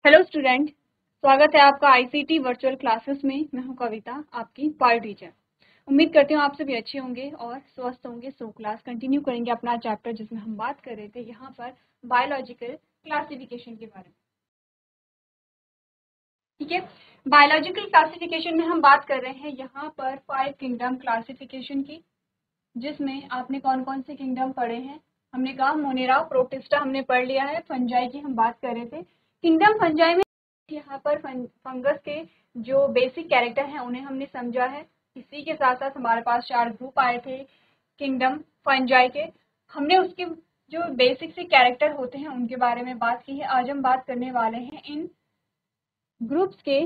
Hello student, स्वागत है आपका आईसीटी वर्चुअल क्लासेस में। मैं हूं कविता, आपकी बायो टीचर। उम्मीद करती हूँ आप सभी अच्छे होंगे और स्वस्थ होंगे। सो क्लास कंटिन्यू करेंगे अपना चैप्टर जिसमें हम बात कर रहे थे यहाँ पर बायोलॉजिकल क्लासिफिकेशन के बारे में। ठीक है, बायोलॉजिकल क्लासिफिकेशन में हम बात कर रहे हैं यहाँ पर 5 किंगडम क्लासिफिकेशन की, जिसमें आपने कौन कौन से किंगडम पढ़े हैं। हमने कहा मोनेरा, प्रोटिस्टा हमने पढ़ लिया है। फंजाई की हम बात कर रहे थे। किंगडम फंजाई में यहाँ पर फंगस के जो बेसिक कैरेक्टर हैं उन्हें हमने समझा है। इसी के साथ साथ हमारे पास 4 ग्रुप आए थे किंगडम फंजाई के। हमने उसके जो बेसिक से कैरेक्टर होते हैं उनके बारे में बात की है। आज हम बात करने वाले हैं इन ग्रुप्स के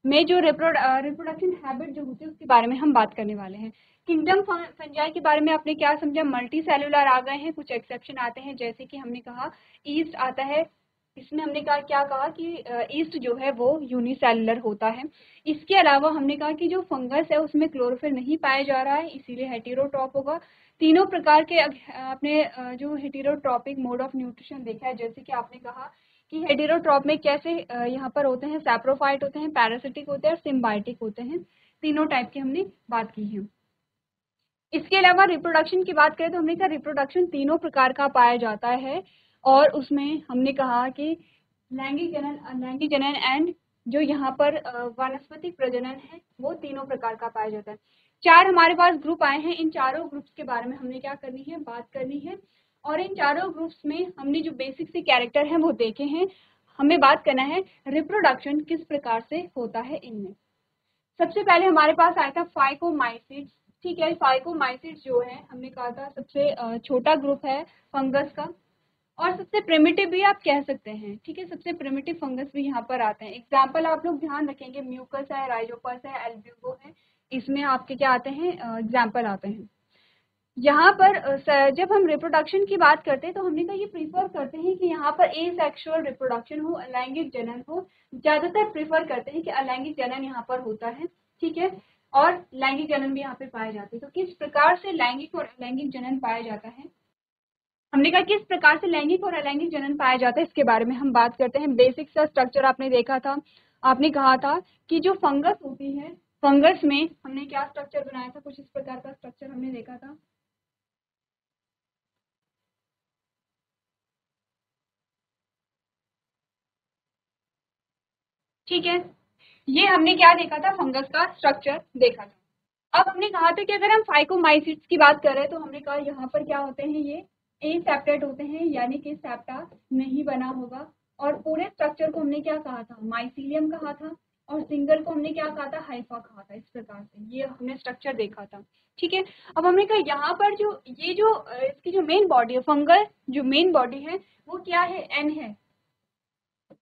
में जो रिप्रोडक्शन हैबिट जो होती है उसके बारे में हम बात करने वाले हैं। किंगडम फंजाई के बारे में आपने क्या समझा? मल्टी सेलुलर आ गए हैं, कुछ एक्सेप्शन आते हैं, जैसे कि हमने कहा ईस्ट आता है। इसमें हमने कहा कि ईस्ट जो है वो यूनिसेलुलर होता है। इसके अलावा हमने कहा कि जो फंगस है उसमें क्लोरोफिल नहीं पाया जा रहा है, इसीलिए हेटेरोट्रॉप होगा। तीनों प्रकार के आपने जो हेटेरोट्रॉपिक मोड ऑफ न्यूट्रिशन देखा है, जैसे कि आपने कहा कि हेटेरोट्रॉप में कैसे यहाँ पर होते हैं, सैप्रोफाइट होते हैं, पैरासिटिक होते हैं और सिम्बायोटिक होते हैं। तीनों टाइप की हमने बात की है। इसके अलावा रिप्रोडक्शन की बात करें तो हमने कहा रिप्रोडक्शन तीनों प्रकार का पाया जाता है, और उसमें हमने कहा कि लैंगिक जनन एंड जो यहाँ पर वानस्पतिक प्रजनन है वो तीनों प्रकार का पाया जाता है। 4 हमारे पास ग्रुप आए हैं। इन चारों ग्रुप्स के बारे में हमने क्या करनी है, बात करनी है। और इन चारों ग्रुप्स में हमने जो बेसिक से कैरेक्टर हैं वो देखे हैं। हमें बात करना है रिप्रोडक्शन किस प्रकार से होता है इनमें। सबसे पहले हमारे पास आया था फाइकोमाइसिट्स। ठीक है, फाइकोमाइसिट्स जो है हमने कहा था सबसे छोटा ग्रुप है फंगस का, और सबसे प्रिमिटिव भी आप कह सकते हैं। ठीक है, सबसे प्रिमिटिव फंगस भी यहाँ पर आते हैं। एग्जाम्पल आप लोग ध्यान रखेंगे, म्यूकस है, राइजोपस है, एल्ब्यूगो है, इसमें आपके क्या आते हैं, एग्जाम्पल आते हैं। यहाँ पर जब हम रिप्रोडक्शन की बात करते हैं तो हमने कहा ये प्रीफर करते हैं कि यहाँ पर एसेक्सुअल रिप्रोडक्शन हो, अलैंगिक जनन हो। ज्यादातर प्रीफर करते हैं कि अलैंगिक जनन यहाँ पर होता है। ठीक है, और लैंगिक जनन भी यहाँ पे पाए जाते हैं। तो किस प्रकार से लैंगिक और अलैंगिक जनन पाया जाता है, हमने कहा किस प्रकार से लैंगिक और अलैंगिक जनन पाया जाता है, इसके बारे में हम बात करते हैं। बेसिक सा स्ट्रक्चर आपने देखा था। आपने कहा था कि जो फंगस होती है, फंगस में हमने क्या स्ट्रक्चर बनाया था, कुछ इस प्रकार का स्ट्रक्चर हमने देखा था। ठीक है, ये हमने क्या देखा था, फंगस का स्ट्रक्चर देखा था। अब हमने कहा था कि अगर हम फाइकोमाइसिट्स की बात करें तो हमने कहा यहाँ पर क्या होते हैं, ये एसेप्टेट होते हैं, यानी कि सेप्टा नहीं बना होगा। और पूरे स्ट्रक्चर को हमने क्या कहा था, माइसीलियम कहा था, और सिंगल को हमने क्या कहा था, हाइफा कहा था। इस प्रकार से ये हमने स्ट्रक्चर देखा था। ठीक है, अब हमने कहा यहाँ पर जो ये जो इसकी जो मेन बॉडी है, फंगल जो मेन बॉडी है वो क्या है, एन है।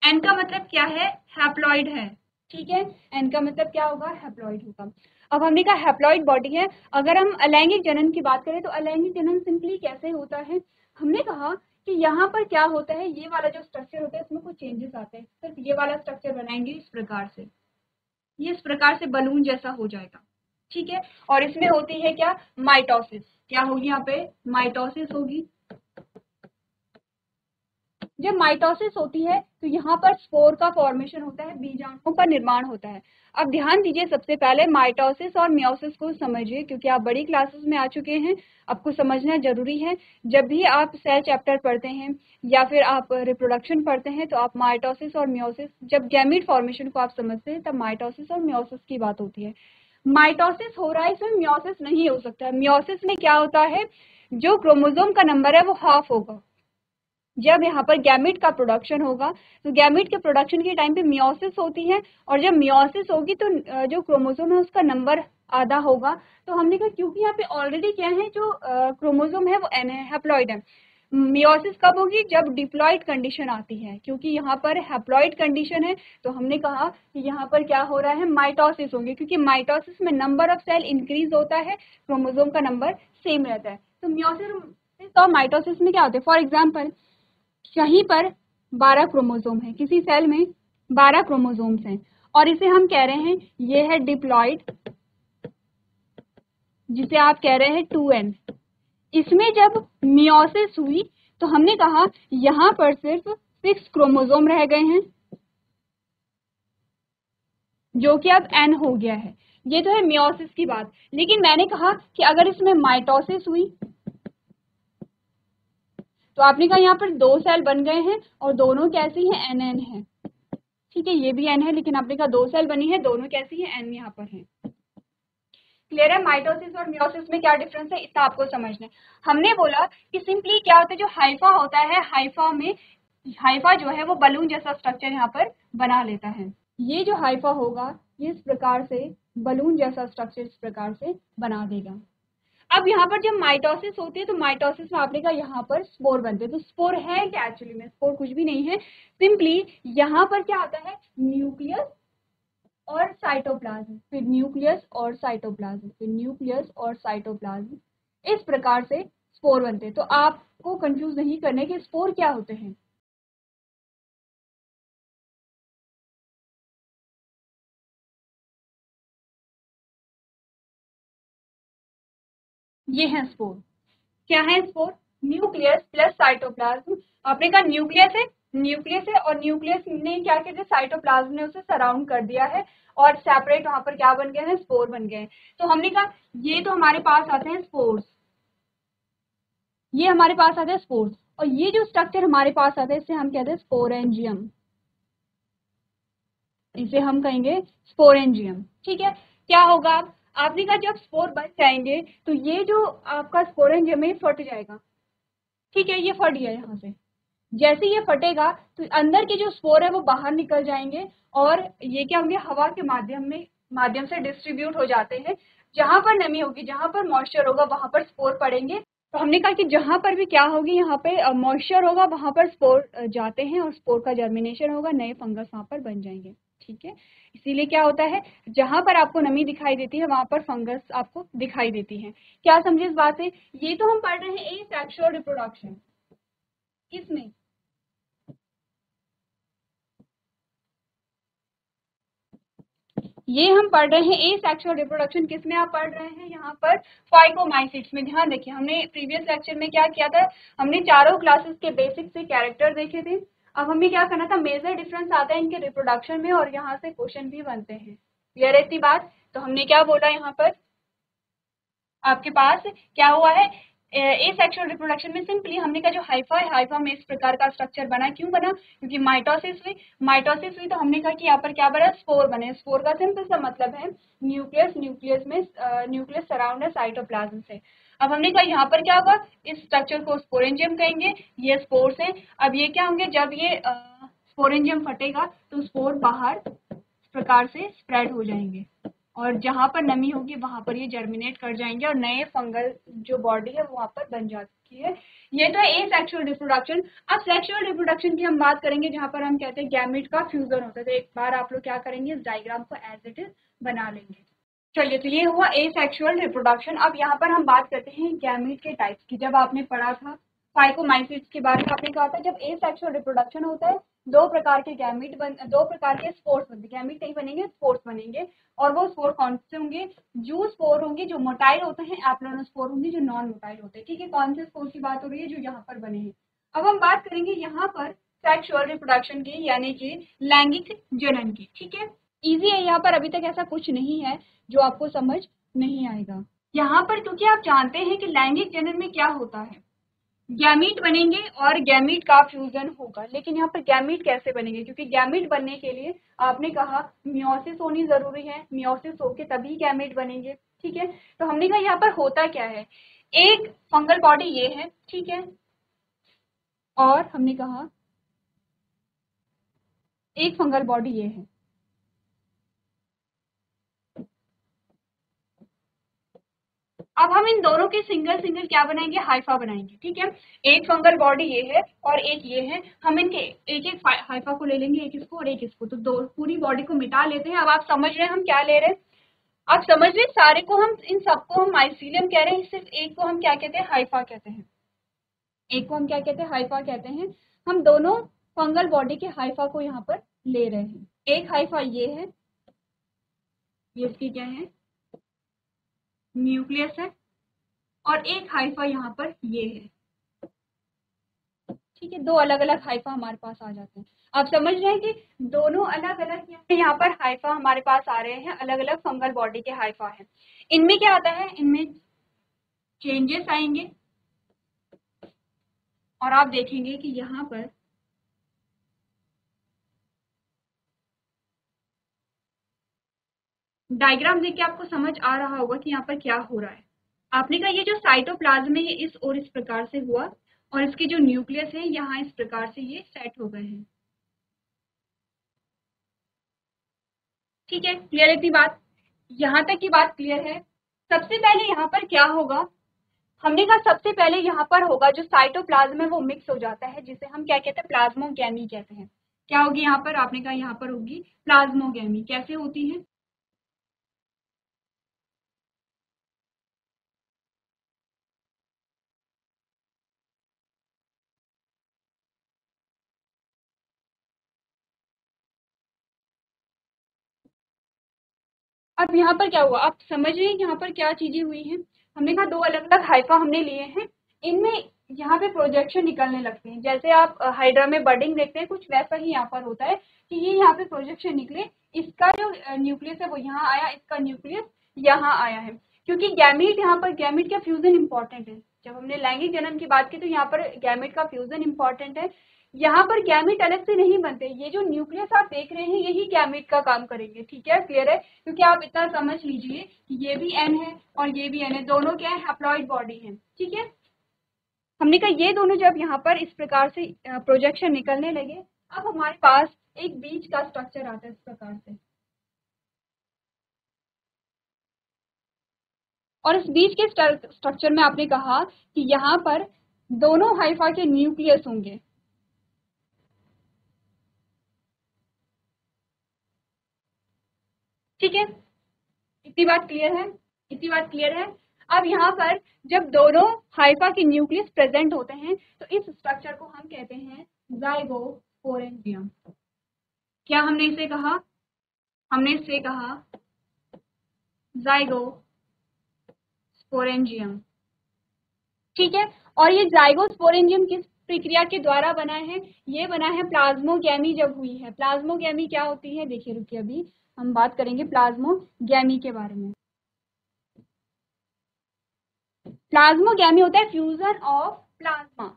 एन का मतलब क्या है, हैप्लॉइड है। ठीक है, एन का मतलब क्या होगा, हैप्लॉइड होगा। अब हमने कहा हैप्लॉइड बॉडी है। अगर हम अलैंगिक जनन की बात करें तो अलैंगिक जनन सिंपली कैसे होता है, हमने कहा कि यहाँ पर क्या होता है, ये वाला जो स्ट्रक्चर होता है इसमें कुछ चेंजेस आते हैं। सिर्फ ये वाला स्ट्रक्चर बनाएंगे इस प्रकार से, ये इस प्रकार से बलून जैसा हो जाएगा। ठीक है, और इसमें होती है क्या, माइटोसिस। क्या होगी यहाँ पे, माइटोसिस होगी। जब माइटोसिस होती है तो यहाँ पर स्पोर का फॉर्मेशन होता है, बीजाणुओं का निर्माण होता है। अब ध्यान दीजिए, सबसे पहले माइटोसिस और मियोसिस को समझिए, क्योंकि आप बड़ी क्लासेस में आ चुके हैं, आपको समझना जरूरी है। जब भी आप सेल चैप्टर पढ़ते हैं या फिर आप रिप्रोडक्शन पढ़ते हैं तो आप माइटोसिस और मियोसिस, जब गैमीट फॉर्मेशन को आप समझते हैं तब माइटोसिस और मियोसिस की बात होती है। माइटोसिस हो रहा है, इसमें मियोसिस नहीं हो सकता। मियोसिस में क्या होता है, जो क्रोमोसोम का नंबर है वो हाफ होगा। जब यहाँ पर गैमेट का प्रोडक्शन होगा तो गैमेट के प्रोडक्शन के टाइम पे मियोसिस होती है, और जब मियोसिस होगी तो जो क्रोमोसोम है उसका नंबर आधा होगा। तो हमने कहा क्योंकि यहाँ पे ऑलरेडी क्या है, जो क्रोमोसोम है वो एन है, हैप्लॉइड है। मियोसिस कब होगी, जब डिप्लॉइड कंडीशन आती है, क्योंकि यहाँ पर हैप्लॉइड कंडीशन है। तो हमने कहा कि यहाँ पर क्या हो रहा है, माइटोसिस होंगे, क्योंकि माइटोसिस में नंबर ऑफ सेल इंक्रीज होता है, क्रोमोसोम का नंबर सेम रहता है। तो मियोसिस और माइटोसिस में क्या होता है, फॉर एग्जाम्पल कहीं पर 12 क्रोमोसोम है, किसी सेल में 12 क्रोमोसोम्स हैं, और इसे हम कह रहे हैं ये है डिप्लॉइड, जिसे आप कह रहे हैं 2n। इसमें जब मियोसिस हुई तो हमने कहा यहाँ पर सिर्फ 6 क्रोमोसोम रह गए हैं, जो कि अब N हो गया है। ये तो है मियोसिस की बात, लेकिन मैंने कहा कि अगर इसमें माइटोसिस हुई तो आपने कहा यहाँ पर 2 सेल बन गए हैं और दोनों कैसी हैं, NN है। ठीक है, ये भी N है, लेकिन आपने कहा 2 सेल बनी है, दोनों कैसी है, N यहाँ पर है। क्लियर है? माइटोसिस और मियोसिस में क्या डिफरेंस है, इतना आपको समझना है। हमने बोला कि सिंपली क्या होता है, जो हाइफा होता है, हाइफा जो है वो बलून जैसा स्ट्रक्चर यहाँ पर बना लेता है। ये जो हाइफा होगा ये इस प्रकार से बलून जैसा स्ट्रक्चर इस प्रकार से बना देगा। अब यहाँ पर जब माइटोसिस होती है तो माइटोसिस में आपने कहा यहाँ पर स्पोर बनते हैं। तो स्पोर है क्या, एक्चुअली में स्पोर कुछ भी नहीं है, सिंपली यहाँ पर क्या आता है, न्यूक्लियस और साइटोप्लाज्म, फिर न्यूक्लियस और साइटोप्लाज्म, फिर न्यूक्लियस और साइटोप्लाज्म, इस प्रकार से स्पोर बनते हैं। तो आपको कंफ्यूज नहीं करने कि स्पोर क्या होते हैं। ये है स्पोर। क्या है स्पोर, न्यूक्लियस प्लस साइटोप्लाज्म। आपने कहा न्यूक्लियस है और न्यूक्लियस ने क्या किया, साइटोप्लाज्म ने उसे सराउंड कर दिया है और सेपरेट वहां पर क्या बन गए हैं, स्पोर बन गए हैं। तो हमने कहा ये तो हमारे पास आते हैं स्पोर्स, ये हमारे पास आते हैं स्पोर्स, और ये जो स्ट्रक्चर हमारे पास आता है इसे हम कहते हैं स्पोरेंजियम, इसे हम कहेंगे स्पोरेंजियम। ठीक है, क्या होगा, आपने कहा जब स्पोर बन जाएंगे तो ये जो आपका स्पोरेंजियम है फट जाएगा। ठीक है, ये फट गया यहाँ से, जैसे ये फटेगा तो अंदर के जो स्पोर है वो बाहर निकल जाएंगे और ये क्या होंगे, हवा के माध्यम से डिस्ट्रीब्यूट हो जाते हैं। जहां पर नमी होगी, जहां पर मॉइस्चर होगा वहां पर स्पोर पड़ेंगे। तो हमने कहा कि जहां पर भी क्या होगी, यहाँ पे मॉइस्चर होगा वहां पर स्पोर जाते हैं और स्पोर का जर्मिनेशन होगा, नए फंगस वहां पर बन जाएंगे। ठीक है, इसीलिए क्या होता है, जहां पर आपको नमी दिखाई देती है वहां पर फंगस आपको दिखाई देती है। क्या समझे इस बात से? ये तो हम पढ़ रहे हैं एसेक्सुअल रिप्रोडक्शन, किसमें, ये हम पढ़ रहे हैं एसेक्सुअल रिप्रोडक्शन, किसमें आप पढ़ रहे हैं, यहाँ पर फाइकोमाइसिट्स में। ध्यान रखिए, हमने प्रीवियस लेक्चर में क्या किया था, हमने चारों क्लासेस के बेसिक से कैरेक्टर देखे थे। अब हमें क्या करना था, मेजर डिफरेंस आता है इनके रिप्रोडक्शन में और यहाँ से क्वेश्चन भी बनते हैं। क्लियर है इतनी बात? तो हमने क्या बोला यहाँ पर, आपके पास क्या हुआ है, एसेक्सुअल रिप्रोडक्शन में सिंपली हमने कहा जो हाइफा है, हाइफा में इस प्रकार का स्ट्रक्चर बना, क्यों बना, क्योंकि माइटोसिस हुई तो हमने कहा कि यहाँ पर क्या बना, स्पोर बने। स्पोर का सिंपल सा मतलब है न्यूक्लियस सराउंड है साइटोप्लाज्म से। अब हमने कहा यहाँ पर क्या होगा, इस स्ट्रक्चर को स्पोरेंजियम कहेंगे, ये स्पोर्स है। अब ये क्या होंगे, जब ये स्पोरेंजियम फटेगा तो स्पोर बाहर इस प्रकार से स्प्रेड हो जाएंगे और जहां पर नमी होगी वहां पर ये जर्मिनेट कर जाएंगे और नए फंगल जो बॉडी है वो वहां पर बन जाती है। ये तो है एसेक्सुअल रिप्रोडक्शन। अब सेक्सुअल रिप्रोडक्शन की हम बात करेंगे, जहां पर हम कहते हैं गैमीट का फ्यूजन होता है। तो एक बार आप लोग क्या करेंगे, इस डायग्राम को एज इट इज बना लेंगे। चलिए, तो ये हुआ एसेक्सुअल रिप्रोडक्शन। अब यहाँ पर हम बात करते हैं गैमीट के टाइप्स की। जब आपने पढ़ा था फाइकोमाइसिट्स के बारे में, आपने कहा था जब एसेक्सुअल रिप्रोडक्शन होता है दो प्रकार के स्पोर्स बनते, गैमीट नहीं बनेंगे, स्पोर्स बनेंगे। और वो स्पोर कौन से होंगे, जो स्पोर होंगे जो मोटाइल होते हैं, एप्लोनोस्पोर होंगे जो नॉन मोटाइल होते हैं। ठीक है, कौन से स्पोर की बात हो रही है, जो यहाँ पर बने हैं। अब हम बात करेंगे यहाँ पर सेक्सुअल रिप्रोडक्शन की, यानी कि लैंगिक जनन की। ठीक है, इजी है, यहाँ पर अभी तक ऐसा कुछ नहीं है जो आपको समझ नहीं आएगा। यहाँ पर क्योंकि आप जानते हैं कि लैंगिक जनन में क्या होता है, गैमीट बनेंगे और गैमीट का फ्यूजन होगा। लेकिन यहाँ पर गैमीट कैसे बनेंगे, क्योंकि गैमीट बनने के लिए आपने कहा मियोसिस होनी जरूरी है, मियोसिस होके तभी गैमीट बनेंगे। ठीक है, तो हमने कहा यहाँ पर होता क्या है, एक फंगल बॉडी ये है, ठीक है, और हमने कहा एक फंगल बॉडी ये है। अब हम इन दोनों के सिंगल सिंगल क्या बनाएंगे, हाइफा बनाएंगे। ठीक है, एक फंगल बॉडी ये है और एक ये है, हम इनके एक एक हाइफा को ले लेंगे, एक इसको और एक इसको, तो दो पूरी बॉडी को मिटा लेते हैं। अब आप समझ रहे हैं हम क्या ले रहे हैं, आप समझ रहे हैं, सारे को हम, इन सबको हम माइसीलियम कह रहे हैं, सिर्फ एक को हम क्या कहते हैं, हाइफा कहते हैं। एक को हम क्या कहते हैं, हाइफा कहते हैं। हम दोनों फंगल बॉडी के हाइफा को यहाँ पर ले रहे हैं। एक हाइफा ये है, ये इसकी क्या है, न्यूक्लियस है, और एक हाइफा यहाँ पर ये है। ठीक है, दो अलग अलग हाइफा हमारे पास आ जाते हैं। आप समझ रहे हैं कि दोनों अलग अलग यहाँ पर हाइफा हमारे पास आ रहे हैं, अलग अलग फंगल बॉडी के हाइफा हैं। इनमें क्या आता है, इनमें चेंजेस आएंगे और आप देखेंगे कि यहाँ पर डायग्राम देख के आपको समझ आ रहा होगा कि यहाँ पर क्या हो रहा है। आपने कहा ये जो साइटोप्लाज्म है ये इस और इस प्रकार से हुआ और इसके जो न्यूक्लियस है यहाँ इस प्रकार से ये सेट हो गए हैं। ठीक है, क्लियर है इतनी बात? यहाँ तक की बात क्लियर है। सबसे पहले यहाँ पर क्या होगा, हमने कहा सबसे पहले यहाँ पर होगा जो साइटोप्लाज्म है वो मिक्स हो जाता है, जिसे हम क्या कहते हैं, प्लाज्मोगैमी कहते हैं। क्या होगी यहाँ पर, आपने कहा यहाँ पर होगी प्लाज्मोगैमी। कैसे होती है, अब यहाँ पर क्या हुआ, आप समझ रहे हैं यहाँ पर क्या चीजें हुई हैं। हमने कहा दो अलग अलग हाइफा हमने लिए हैं, इनमें यहाँ पे प्रोजेक्शन निकलने लगते हैं। जैसे आप हाइड्रा में बडिंग देखते हैं, कुछ वैसा ही यहाँ पर होता है कि ये यहाँ पे प्रोजेक्शन निकले, इसका जो न्यूक्लियस है वो यहाँ आया, इसका न्यूक्लियस यहाँ आया है। क्योंकि गैमीट, यहाँ पर गैमीट का फ्यूजन इंपॉर्टेंट है। जब हमने लैंगिक जनन की बात की तो यहाँ पर गैमीट का फ्यूजन इंपॉर्टेंट है। यहाँ पर गैमीट अलग से नहीं बनते, ये जो न्यूक्लियस आप देख रहे हैं यही गैमीट का काम करेंगे। ठीक है, क्लियर है? क्योंकि आप इतना समझ लीजिए कि ये भी एन है और ये भी एन है, दोनों क्या है, हैप्लॉइड बॉडी है। ठीक है, हमने कहा ये दोनों जब यहाँ पर इस प्रकार से प्रोजेक्शन निकलने लगे, अब हमारे पास एक बीच का स्ट्रक्चर आता है इस प्रकार से, और इस बीच के स्ट्रक्चर में आपने कहा कि यहाँ पर दोनों हाइफा के न्यूक्लियस होंगे। ठीक है, इतनी बात क्लियर है? इतनी बात क्लियर है? अब यहाँ पर जब दोनों हाइफा के न्यूक्लियस प्रेजेंट होते हैं तो इस स्ट्रक्चर को हम कहते हैं जाइगोस्पोरेंजियम। क्या हमने इसे कहा, हमने इसे कहा जाइगोस्पोरेंजियम। ठीक है, और ये जाइगोस्पोरेंजियम किस प्रक्रिया के द्वारा बना है, ये बना है प्लाज्मोगैमी जब हुई है। प्लाज्मोगैमी क्या होती है, देखिए रुकिए, अभी हम बात करेंगे प्लाज्मोगैमी के बारे में। प्लाज्मोगैमी होता है फ्यूजन ऑफ प्लाज्मा,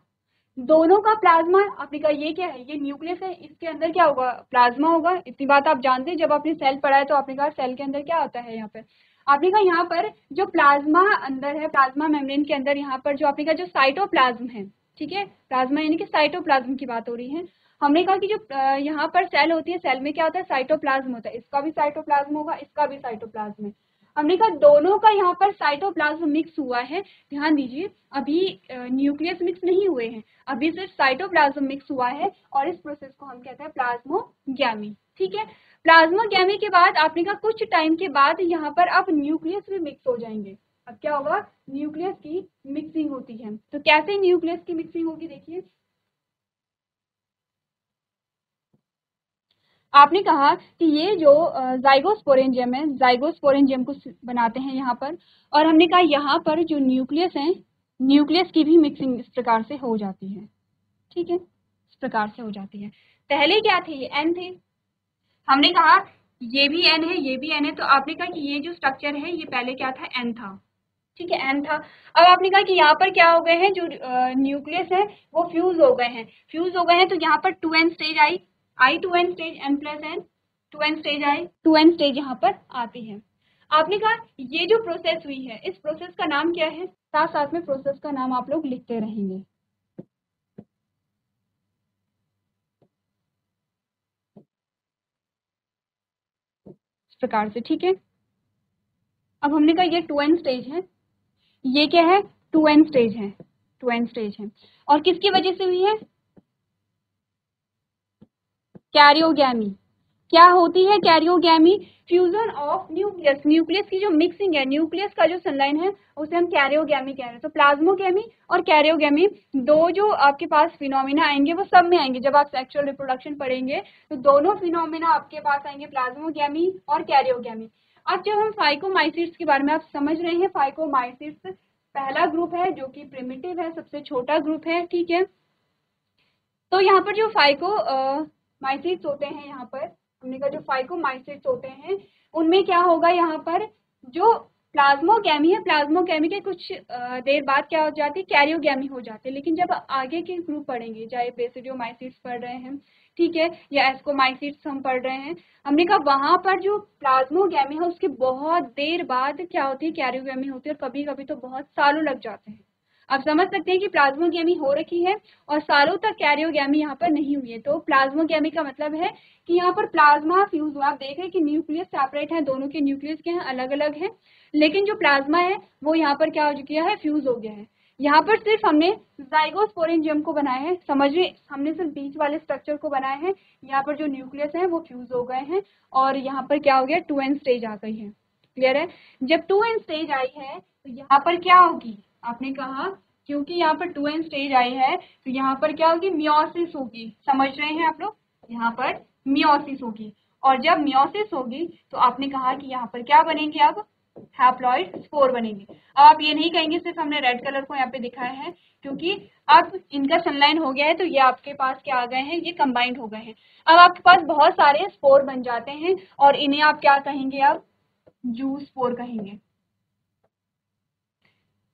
दोनों का प्लाज्मा। आपने कहा ये क्या है, ये न्यूक्लियस है, इसके अंदर क्या होगा, प्लाज्मा होगा। इतनी बात आप जानते हैं, जब आपने सेल पढ़ा है तो आपने कहा सेल के अंदर क्या होता है। यहाँ पर आपने कहा यहाँ पर जो प्लाज्मा अंदर है, प्लाज्मा मेम्ब्रेन के अंदर यहाँ पर जो आपने कहा जो साइटोप्लाज्म है, ठीक है, प्लाज्मा यानी कि साइटोप्लाज्म की बात हो रही है। हमने कहा कि जो यहाँ पर सेल होती है, सेल में क्या होता है, साइटोप्लाज्म होता है, इसका भी साइटोप्लाज्म होगा, इसका भी साइटोप्लाज्म है। हमने कहा दोनों का यहाँ पर साइटोप्लाज्म मिक्स हुआ है। ध्यान दीजिए, अभी न्यूक्लियस मिक्स नहीं हुए हैं, अभी सिर्फ साइटोप्लाज्म मिक्स हुआ है और इस प्रोसेस को हम कहते हैं प्लाज्मोगैमी। ठीक है, प्लाज्मोगैमी के बाद आपने कहा कुछ टाइम के बाद यहाँ पर अब न्यूक्लियस भी मिक्स हो जाएंगे। अब क्या होगा, न्यूक्लियस की मिक्सिंग होती है। तो कैसे न्यूक्लियस की मिक्सिंग होगी, देखिए आपने कहा कि ये जो जाइगोस्पोरेंजियम है, जाइगोस्पोरेंजियम को बनाते हैं यहाँ पर, और हमने कहा यहाँ पर जो न्यूक्लियस है, न्यूक्लियस की भी मिक्सिंग इस प्रकार से हो जाती है। ठीक है, इस प्रकार से हो जाती है। पहले क्या थे, ये एन थे, हमने कहा ये भी एन है, ये भी एन है, तो आपने कहा कि ये जो स्ट्रक्चर है ये पहले क्या था, एन था। ठीक है, एन था। अब आपने कहा कि यहाँ पर क्या हो गए हैं, जो न्यूक्लियस है वो फ्यूज हो गए हैं, फ्यूज हो गए हैं, तो यहाँ पर 2n स्टेज आई, आई 2n stage, n plus n, 2n stage आई, 2n स्टेज यहाँ पर आती है। आपने कहा ये जो प्रोसेस हुई है, इस प्रोसेस का नाम क्या है, साथ साथ में प्रोसेस का नाम आप लोग लिखते रहेंगे इस प्रकार से। ठीक है, अब हमने कहा ये 2n स्टेज है, ये क्या है, 2n स्टेज है, 2n स्टेज है, और किसकी वजह से हुई है, कैरियोगैमी। क्या होती है karyogamy, fusion of nucleus, nucleus की जो मिक्सिंग है, न्यूक्लियस का जो संलयन है उसे हम कैरियोगैमी कह रहे हैं। तो प्लाज्मोगैमी और कैरियोगैमी दो जो आपके पास फिनोमिना आएंगे वो सब में आएंगे। जब आप सेक्सुअल रिप्रोडक्शन पढ़ेंगे तो दोनों फिनोमिना आपके पास आएंगे, प्लाज्मोगैमी और कैरियोगैमी। अब जब हम फाइकोमाइसिट्स के बारे में आप समझ रहे हैं, फाइकोमाइसिट्स पहला ग्रुप है जो कि प्रिमिटिव है, सबसे छोटा ग्रुप है। ठीक है, तो यहाँ पर जो फाइको माइसिट्स होते हैं, यहाँ पर हमने कहा जो फाइको माइसिट्स होते हैं उनमें क्या होगा, यहाँ पर जो प्लाज्मोगैमी है, प्लाज्मोगैमी के कुछ देर बाद क्या हो जाती है, कैरियोगैमी हो जाती है। लेकिन जब आगे के ग्रुप पढ़ेंगे, चाहे बेसिडियोमाइसिट्स पढ़ रहे हैं, ठीक है, या एस्कोमाइसिट्स हम पढ़ रहे हैं, हमने कहा वहां पर जो प्लाज्मोगैमी है उसके बहुत देर बाद क्या होती है, कैरियोगैमी होती है, और कभी कभी तो बहुत सालों लग जाते हैं। आप समझ सकते हैं कि प्लाज्मोगैमी हो रखी है और सालों तक कैरियोगैमी यहाँ पर नहीं हुई है। तो प्लाज्मोगैमी का मतलब है कि यहाँ पर प्लाज्मा फ्यूज हुआ। आप देख रहे हैं कि न्यूक्लियस सेपरेट है, दोनों के न्यूक्लियस के हैं अलग अलग हैं, लेकिन जो प्लाज्मा है वो यहाँ पर क्या हो गया है, फ्यूज हो गया है। यहाँ पर सिर्फ हमने जाइगोस्पोरेंजियम को बनाया है, समझिए हमने सिर्फ बीच वाले स्ट्रक्चर को बनाया है। यहाँ पर जो न्यूक्लियस है वो फ्यूज हो गए हैं और यहाँ पर क्या हो गया, 2n स्टेज आ गई है। क्लियर है? जब 2n स्टेज आई है तो यहाँ पर क्या होगी, आपने कहा क्योंकि यहाँ पर 2n स्टेज आई है तो यहाँ पर क्या होगी, मियोसिस होगी। समझ रहे हैं आप लोग, यहाँ पर मियोसिस होगी। और जब मियोसिस होगी तो आपने कहा कि यहाँ पर क्या बनेंगे, अब हैप्लॉइड स्पोर बनेंगे। अब आप ये नहीं कहेंगे सिर्फ हमने रेड कलर को यहाँ पे दिखाया है, क्योंकि अब इनका संलाइन हो गया है तो ये आपके पास क्या आ गए हैं, ये कंबाइंड हो गए हैं। अब आपके पास बहुत सारे स्पोर बन जाते हैं और इन्हें आप क्या कहेंगे, अब जू स्पोर कहेंगे।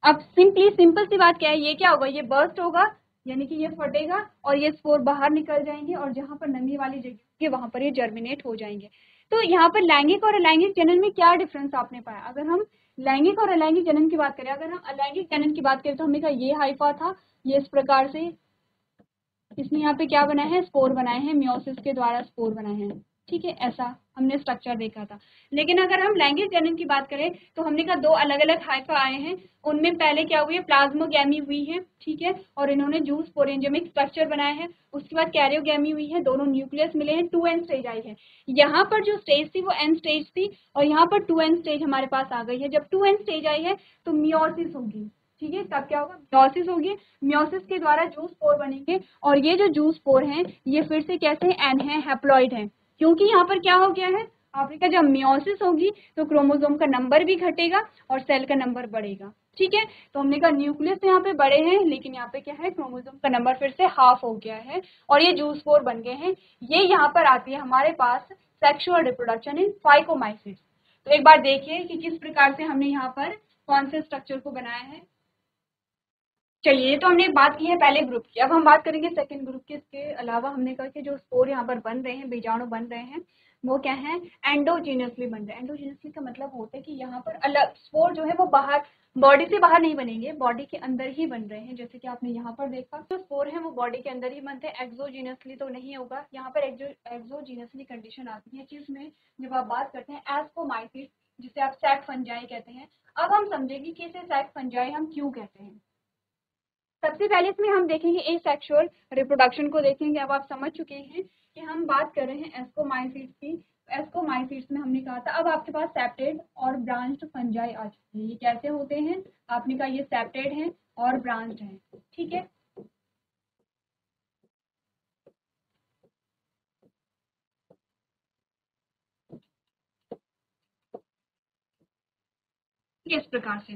अब सिंपल सी बात क्या है, ये क्या होगा, ये बर्स्ट होगा, यानी कि ये फटेगा और ये स्पोर बाहर निकल जाएंगे और जहां पर नमी वाली जगह वहां पर ये जर्मिनेट हो जाएंगे। तो यहाँ पर लैंगिक और अलैंगिक जनन में क्या डिफरेंस आपने पाया? अगर हम लैंगिक और अलैंगिक जनन की बात करें, अगर हम अलैंगिक जनन की बात करें तो हमने कहा ये हाइफा था, ये इस प्रकार से इसने यहाँ पे क्या बनाया है, स्पोर बनाए हैं, मियोसिस के द्वारा स्पोर बनाए हैं। ठीक है, ऐसा हमने स्ट्रक्चर देखा था। लेकिन अगर हम लैंगिक जनन की बात करें तो हमने कहा दो अलग अलग हाइफा आए हैं, उनमें पहले क्या हुई है, प्लाज्मोगैमी हुई है, ठीक है, और इन्होंने जू स्पोरेंजियमिक स्ट्रक्चर बनाया है। उसके बाद कैरियोगैमी हुई है, दोनों न्यूक्लियस मिले हैं, 2n स्टेज आई है। यहाँ पर जो स्टेज थी वो n स्टेज थी और यहाँ पर 2n स्टेज हमारे पास आ गई है। जब 2n स्टेज आई है तो मियोसिस होगी, ठीक है, तब क्या होगा, मियोसिस होगी। मियोसिस के द्वारा जू स्पोर बनेंगे और ये जो जू स्पोर हैं ये फिर से कैसे एन है, हैप्लॉइड है, क्योंकि यहाँ पर क्या हो गया है, आपने कहा जब मियोसिस होगी तो क्रोमोसोम का नंबर भी घटेगा और सेल का नंबर बढ़ेगा। ठीक है, तो हमने कहा न्यूक्लियस यहाँ पे बड़े हैं लेकिन यहाँ पे क्या है, क्रोमोसोम का नंबर फिर से हाफ हो गया है और ये जू स्पोर बन गए हैं। ये यहाँ पर आती है हमारे पास सेक्सुअल रिप्रोडक्शन इन फाइकोमाइसिट्स। तो एक बार देखिए कि किस प्रकार से हमने यहाँ पर कौन से स्ट्रक्चर को बनाया है। चलिए, तो हमने बात की है पहले ग्रुप की, अब हम बात करेंगे सेकंड ग्रुप की। इसके अलावा हमने कहा कि जो स्पोर यहाँ पर बन रहे हैं, बीजाणु बन रहे हैं, वो क्या है, एंडोजीनियसली बन रहे हैं। एंडोजीनियसली का मतलब होता है कि यहाँ पर अलग स्पोर जो है वो बाहर, बॉडी से बाहर नहीं बनेंगे, बॉडी के अंदर ही बन रहे हैं। जैसे कि आपने यहाँ पर देखा, जो स्पोर है वो बॉडी के अंदर ही बनते हैं, एक्सोजीनियसली तो नहीं होगा। यहाँ पर एक्सोजीनियसली कंडीशन आती है जिसमें जब आप बात करते हैं एस्कोमाइसिट्स, जिसे आप सैक फंजाई कहते हैं। अब हम समझेंगे कि इसे सैक फंजाई हम क्यों कहते हैं। सबसे पहले इसमें हम देखेंगे एसेक्सुअल रिप्रोडक्शन को देखेंगे। अब आप समझ चुके हैं कि हम बात कर रहे हैं एस्कोमाइसिट्स की। एस्कोमाइसिट्स में हमने कहा था अब आपके पास सेप्टेड और ब्रांच्ड फंजाई आ चुके हैं। ये कैसे होते हैं, आपने कहा ये सेप्टेड हैं और ब्रांच्ड हैं। ठीक है, इस प्रकार से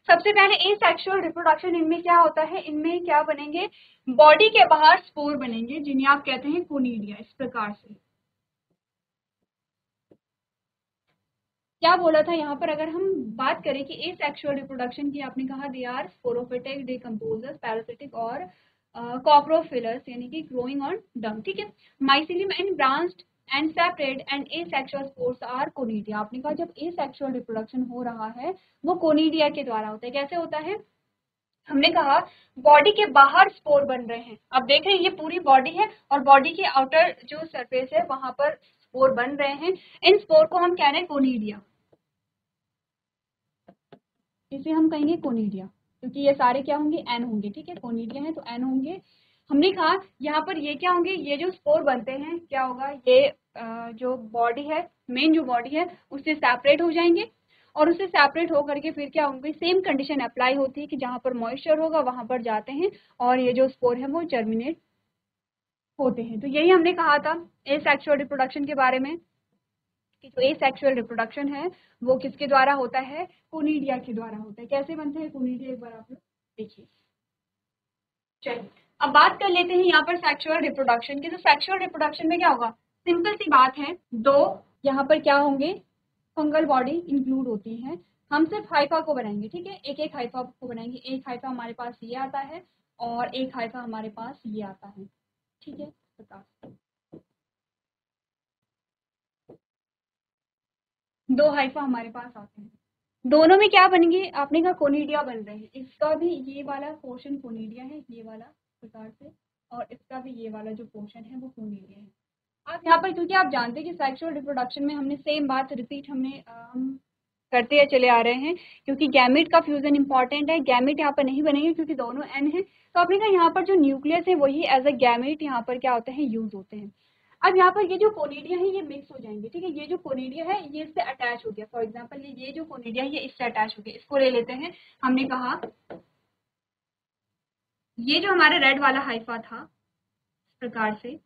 सबसे पहले एसेक्सुअल रिप्रोडक्शन, इनमें क्या होता है, इनमें क्या बनेंगे, बॉडी के बाहर स्पोर बनेंगे जिन्हें आप कहते हैं कोनिडिया। इस प्रकार से क्या बोला था यहाँ पर, अगर हम बात करें कि एसेक्सुअल रिप्रोडक्शन की, आपने कहा they are saprophytic, decomposers, parasitic और कॉप्रोफिलस, यानी कि ग्रोइंग ऑन डंग। ठीक है, mycelium and branched and separate and asexual spores are conidia. आपने कहा जब एसेक्सुअल रिप्रोडक्शन हो रहा है वो कोनिडिया के द्वारा होता है। कैसे होता है, हमने कहा बॉडी के बाहर स्पोर बन रहे हैं। अब देख रहे हैं ये पूरी बॉडी है और बॉडी के आउटर जो सरफेस है वहां पर स्पोर बन रहे हैं। इन स्पोर को हम कह रहे हैं कोनिडिया, इसे हम कहेंगे कोनिडिया, क्योंकि ये सारे क्या होंगे, एन होंगे। ठीक है, कोनिडिया है तो एन होंगे। हमने कहा यहाँ पर ये क्या होंगे, ये जो स्पोर बनते हैं क्या होगा, ये जो बॉडी है, मेन जो बॉडी है उससे सेपरेट हो जाएंगे और उससे सेपरेट होकर के फिर क्या होंगे, सेम कंडीशन अप्लाई होती है कि जहां पर मॉइस्चर होगा वहां पर जाते हैं और ये जो स्पोर है वो जर्मिनेट होते हैं। तो यही हमने कहा था एसेक्सुअल रिप्रोडक्शन के बारे में कि जो एसेक्सुअल रिप्रोडक्शन है वो किसके द्वारा होता है, कोनिडिया के द्वारा होता है। कैसे बनते हैं कोनिडिया, एक बार आप लोग देखिए। चलिए, अब बात कर लेते हैं यहाँ पर सेक्सुअल रिप्रोडक्शन की। तो सेक्सुअल रिप्रोडक्शन में क्या होगा, सिंपल सी बात है, दो यहाँ पर क्या होंगे, फंगल बॉडी इंक्लूड होती है। हम सिर्फ हाइफा को बनाएंगे, ठीक है, एक एक हाइफा को बनाएंगे। एक हाइफा हमारे पास ये आता है और एक हाइफा हमारे पास ये आता है, ठीक है। दो हाइफा हमारे पास आते हैं, दोनों में क्या बनेंगे, आपने कहा कोनिडिया बन रहे हैं। इसका भी ये वाला पोर्शन कोनिडिया है, ये वाला प्रकार से, और इसका भी ये वाला जो पोर्शन है वो कोनिडिया है। अब यहाँ पर क्योंकि आप जानते हैं कि सेक्सुअल रिप्रोडक्शन में हमने सेम बात रिपीट हम करते चले आ रहे हैं, क्योंकि गैमेट का फ्यूजन इंपॉर्टेंट है। गैमेट यहाँ पर नहीं बनेंगे क्योंकि दोनों एन है, तो आपने कहा यहाँ पर जो न्यूक्लियस है वही एज अ गैमेट यहाँ पर क्या होते हैं, यूज होते हैं। अब यहाँ पर ये जो कोनिडिया है ये मिक्स हो जाएंगे, ठीक है। ये जो कोनिडिया है ये इससे अटैच हो गया, फॉर एग्जांपल ये जो कोनिडिया है ये इससे अटैच हो गया, इसको ले लेते हैं। हमने कहा ये जो हमारा रेड वाला हाइफा था इस प्रकार से,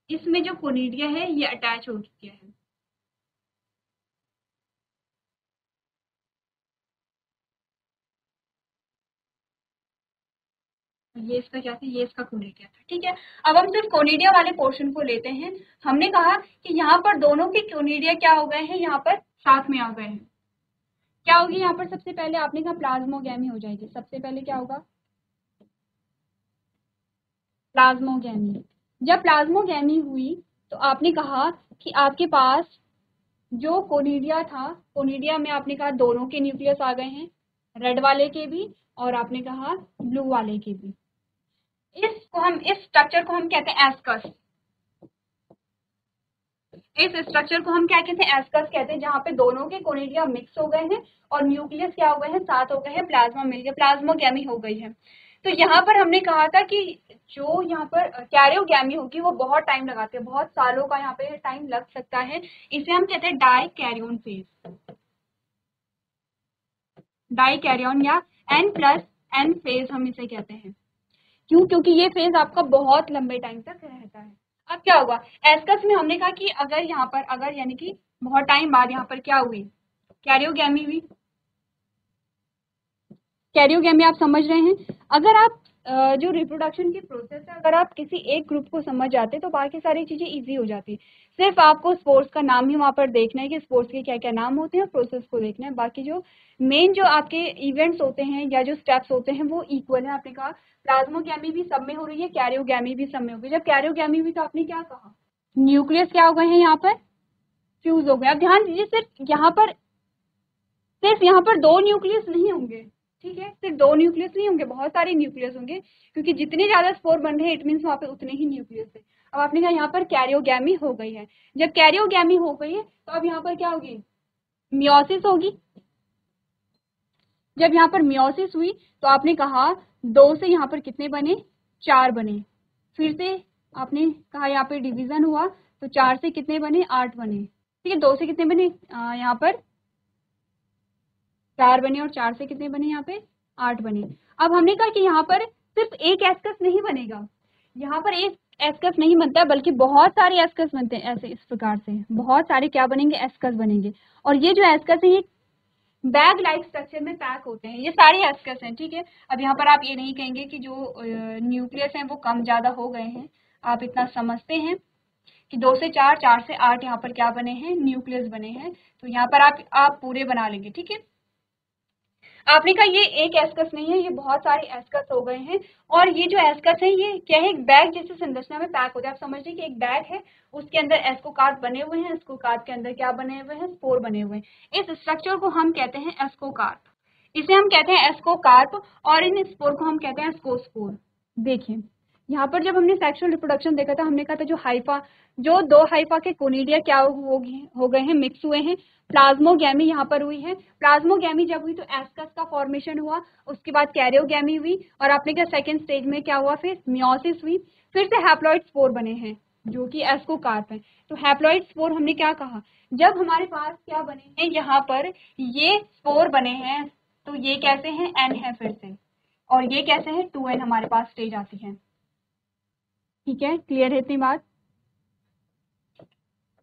इसमें जो कोनिडिया है ये अटैच हो गया है। ये इसका क्या था, ये इसका कोनिडिया था, ठीक है। अब हम सिर्फ कोनिडिया वाले पोर्शन को लेते हैं। हमने कहा कि यहाँ पर दोनों के कोनिडिया क्या हो गए हैं, यहाँ पर साथ में आ गए हैं। क्या होगी यहाँ पर, सबसे पहले आपने कहा प्लाज्मोगैमी हो जाएगी। सबसे पहले क्या होगा, प्लाज्मोगैमी। जब प्लाज्मोगैमी हुई तो आपने कहा कि आपके पास जो कोनिडिया था, कोनिडिया में आपने कहा दोनों के न्यूक्लियस आ गए हैं, रेड वाले के भी और आपने कहा ब्लू वाले के भी। इस स्ट्रक्चर को हम कहते हैं एस्कस। इस स्ट्रक्चर को हम क्या कहते हैं, एस्कस कहते हैं, जहाँ पे दोनों के कोनिडिया मिक्स हो गए हैं और न्यूक्लियस क्या हो गए हैं, साथ हो गए हैं, प्लाज्मा मिल गया, प्लाज्मोगैमी हो गई है। तो यहाँ पर हमने कहा था कि जो यहाँ पर कैरियोगैमी होगी वो बहुत टाइम लगाते हैं, बहुत सालों का यहाँ पे टाइम लग सकता है। इसे हम कहते हैं dikaryon phase, dikaryon या N+N फेज हम इसे कहते हैं। क्यों, क्योंकि ये फेज आपका बहुत लंबे टाइम तक रहता है। अब क्या होगा, एस्कस में हमने कहा कि अगर यहाँ पर अगर यानी कि बहुत टाइम बाद यहाँ पर क्या हुई, कैरियोगैमी हुई। कैरियोगैमी आप समझ रहे हैं, अगर आप जो रिप्रोडक्शन की प्रोसेस है, अगर आप किसी एक ग्रुप को समझ जाते तो बाकी सारी चीजें इजी हो जाती। सिर्फ आपको स्पोर्ट्स का नाम ही वहां पर देखना है कि स्पोर्ट्स के क्या क्या नाम होते हैं, प्रोसेस को देखना है। बाकी जो मेन जो आपके इवेंट्स होते हैं या जो स्टेप्स होते हैं वो इक्वल है। आपने कहा प्लाज्मोगैमी भी सब में हो रही है, कैरियोगैमी भी सब में हो गई। जब कैरियोगैमी हुई तो आपने क्या कहा, न्यूक्लियस क्या हो गए हैं, यहाँ पर फ्यूज हो गए। अब ध्यान दीजिए, सिर्फ यहाँ पर दो न्यूक्लियस नहीं होंगे, ठीक है, सिर्फ दो न्यूक्लियस नहीं होंगे, बहुत सारे न्यूक्लियस होंगे, क्योंकि जितने ज्यादा स्पोर बन रहे हैं इट मीन्स वहां पे उतने ही न्यूक्लियस है। अब आपने कहा यहाँ पर कैरियोगैमी हो गई है। जब कैरियोगैमी हो गई है तो अब यहाँ पर क्या होगी, मियोसिस होगी। जब यहाँ पर मियोसिस हुई तो आपने कहा दो से यहाँ पर कितने बने, चार बने। फिर से आपने कहा यहाँ पे डिवीजन हुआ तो चार से कितने बने, आठ बने, ठीक है। दो से कितने बने, यहाँ पर चार बने और चार से कितने बने, यहाँ पे आठ बने। अब हमने कहा कि यहाँ पर सिर्फ एक एस्कस नहीं बनेगा, यहाँ पर एक एस्कस नहीं बनता बल्कि बहुत सारे एस्कस बनते हैं। ऐसे इस प्रकार से बहुत सारे क्या बनेंगे, एस्कस बनेंगे। और ये जो एस्कस है ये बैग लाइक स्ट्रक्चर में पैक होते हैं, ये सारे एस्कस हैं, ठीक है। अब यहाँ पर आप ये नहीं कहेंगे कि जो न्यूक्लियस हैं वो कम ज्यादा हो गए हैं, आप इतना समझते हैं कि दो से चार, चार से आठ यहाँ पर क्या बने हैं, न्यूक्लियस बने हैं। तो यहाँ पर आप पूरे बना लेंगे, ठीक है। आपने कहा ये एक एस्कस नहीं है, ये बहुत सारे एस्कस हो गए हैं। और ये जो एस्कस है ये क्या है, एक बैग जैसी संरचना में पैक होता है। आप समझ लीजिए कि एक बैग है, उसके अंदर एस्कोकार्प बने हुए हैं, एस्कोकार्प के अंदर क्या बने हुए हैं, स्पोर बने हुए हैं। इस स्ट्रक्चर को हम कहते हैं एस्कोकार्प, इसे हम कहते हैं एस्कोकार्प, और इन स्पोर को हम कहते हैं एस्कोस्पोर। देखिए यहाँ पर जब हमने सेक्सुअल रिप्रोडक्शन देखा था, हमने कहा था जो दो हाइफा के कोनिडिया क्या हो गए हैं, मिक्स हुए हैं, प्लाज्मोगैमी यहाँ पर हुई है। प्लाज्मोगैमी जब हुई तो एस्कस का फॉर्मेशन हुआ, उसके बाद कैरियोगैमी हुई, और आपने क्या सेकेंड स्टेज में क्या हुआ, फिर मियोसिस हुई, फिर से हैप्लॉइड स्पोर बने हैं जो कि एस्कोकार्प है। तो हैप्लॉइड स्पोर हमने क्या कहा, जब हमारे पास क्या बने हैं, यहाँ पर ये स्पोर बने हैं, तो ये कैसे हैं, एन है फिर से, और ये कैसे हैं, 2n हमारे पास स्टेज आती है, ठीक है। क्लियर है इतनी बात,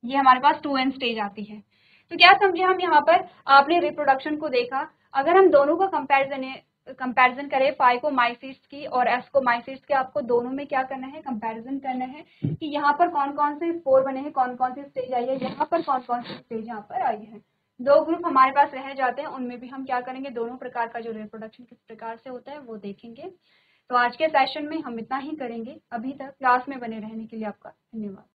ये हमारे पास 2n स्टेज आती है। तो क्या समझे हम यहाँ पर, आपने रिप्रोडक्शन को देखा, अगर हम दोनों का कंपैरिजन कंपैरिजन करें फाइकोमाइसीट्स की और एस्कोमाइसीट्स के, आपको दोनों में क्या करना है, कंपैरिजन करना है कि यहाँ पर कौन कौन से स्पोर बने हैं, कौन कौन सी स्टेज आई है, यहाँ पर कौन कौन सी स्टेज यहाँ पर आई है। दो ग्रुप हमारे पास रह जाते हैं, उनमें भी हम क्या करेंगे, दोनों प्रकार का जो रिप्रोडक्शन किस प्रकार से होता है वो देखेंगे। तो आज के सेशन में हम इतना ही करेंगे। अभी तक क्लास में बने रहने के लिए आपका धन्यवाद।